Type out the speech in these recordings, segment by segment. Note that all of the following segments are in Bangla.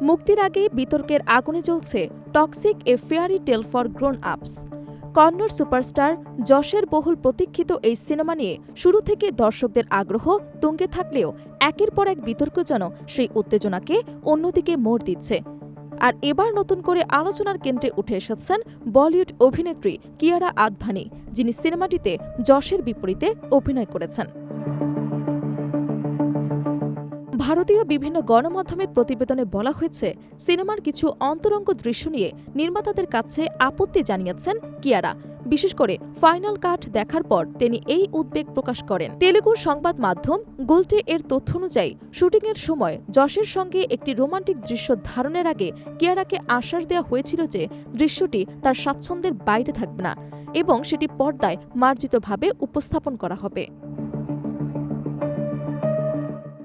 মুক্তির আগেই বিতর্কের আগুনে জ্বলছে toxic A fairy tale for grown আপস। কন্নড় সুপারস্টার যশের বহুল প্রতীক্ষিত এই সিনেমা নিয়ে শুরু থেকে দর্শকদের আগ্রহ তুঙ্গে থাকলেও একের পর এক বিতর্ক যেন সেই উত্তেজনাকে অন্যদিকে মোড় দিচ্ছে। আর এবার নতুন করে আলোচনার কেন্দ্রে উঠে এসেছেন বলিউড অভিনেত্রী কিয়ারা আদভানি, যিনি সিনেমাটিতে যশের বিপরীতে অভিনয় করেছেন। ভারতীয় বিভিন্ন গণমাধ্যমের প্রতিবেদনে বলা হয়েছে, সিনেমার কিছু অন্তরঙ্গ দৃশ্য নিয়ে নির্মাতাদের কাছে আপত্তি জানিয়েছেন কিয়ারা। বিশেষ করে ফাইনাল কাট দেখার পর তিনি এই উদ্বেগ প্রকাশ করেন। তেলুগুর সংবাদ মাধ্যম গুলটে এর তথ্য অনুযায়ী শুটিংয়ের সময় যশের সঙ্গে একটি রোমান্টিক দৃশ্য ধারণের আগে কিয়ারাকে আশ্বাস দেওয়া হয়েছিল যে দৃশ্যটি তার স্বাচ্ছন্দ্যের বাইরে থাকবে না এবং সেটি পর্দায় মার্জিতভাবে উপস্থাপন করা হবে।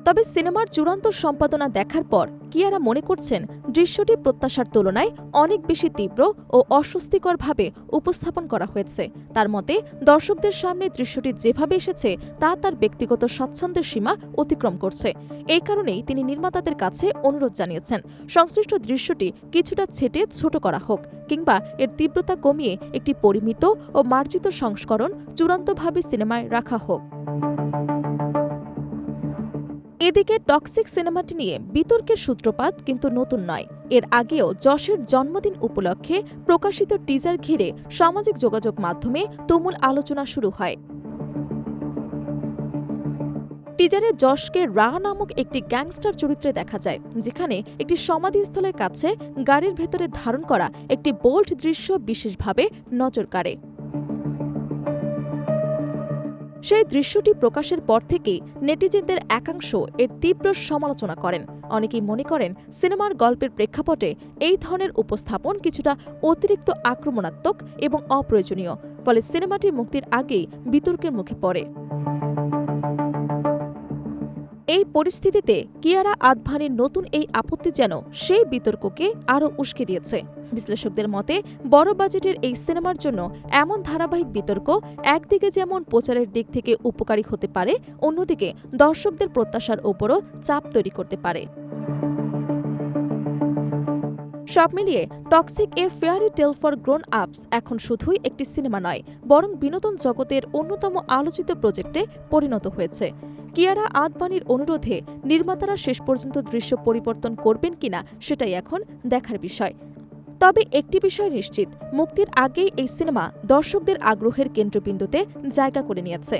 তবে সিনেমার চূড়ান্ত সম্পাদনা দেখার পর কিয়ারা মনে করছেন দৃশ্যটি প্রত্যাশার তুলনায় অনেক বেশি তীব্র ও অস্বস্তিকরভাবে উপস্থাপন করা হয়েছে। তার মতে, দর্শকদের সামনে দৃশ্যটি যেভাবে এসেছে তা তার ব্যক্তিগত স্বাচ্ছন্দ্যের সীমা অতিক্রম করছে। এই কারণেই তিনি নির্মাতাদের কাছে অনুরোধ জানিয়েছেন, সংশ্লিষ্ট দৃশ্যটি কিছুটা ছেটে ছোট করা হোক কিংবা এর তীব্রতা কমিয়ে একটি পরিমিত ও মার্জিত সংস্করণ চূড়ান্তভাবে সিনেমায় রাখা হোক। এদিকে টক্সিক সিনেমাটি নিয়ে বিতর্কের সূত্রপাত কিন্তু নতুন নয়। এর আগেও যশের জন্মদিন উপলক্ষে প্রকাশিত টিজার ঘিরে সামাজিক যোগাযোগ মাধ্যমে তুমুল আলোচনা শুরু হয়। টিজারে যশকে রা নামক একটি গ্যাংস্টার চরিত্রে দেখা যায়, যেখানে একটি সমাধিস্থলের কাছে গাড়ির ভেতরে ধারণ করা একটি বোল্ড দৃশ্য বিশেষভাবে নজর কাড়ে। সেই দৃশ্যটি প্রকাশের পর থেকেই নেটিজেনদের একাংশ এর তীব্র সমালোচনা করেন। অনেকেই মনে করেন, সিনেমার গল্পের প্রেক্ষাপটে এই ধরনের উপস্থাপন কিছুটা অতিরিক্ত আক্রমণাত্মক এবং অপ্রয়োজনীয়, ফলে সিনেমাটি মুক্তির আগেই বিতর্কের মুখে পড়ে। এই পরিস্থিতিতে কিয়ারা আদভানির নতুন এই আপত্তি যেন সেই বিতর্ককে আরও উস্কে দিয়েছে। বিশ্লেষকদের মতে, বড় বাজেটের এই সিনেমার জন্য এমন ধারাবাহিক বিতর্ক একদিকে যেমন প্রচারের দিক থেকে উপকারী হতে পারে, অন্যদিকে দর্শকদের প্রত্যাশার ওপরও চাপ তৈরি করতে পারে। সব মিলিয়ে toxic A fairy tale for grown আপস এখন শুধুই একটি সিনেমা নয়, বরং বিনোদন জগতের অন্যতম আলোচিত প্রজেক্টে পরিণত হয়েছে। কিয়ারা আদভানির অনুরোধে নির্মাতারা শেষ পর্যন্ত দৃশ্য পরিবর্তন করবেন কিনা সেটাই এখন দেখার বিষয়। তবে একটি বিষয় নিশ্চিত, মুক্তির আগেই এই সিনেমা দর্শকদের আগ্রহের কেন্দ্রবিন্দুতে জায়গা করে নিয়েছে।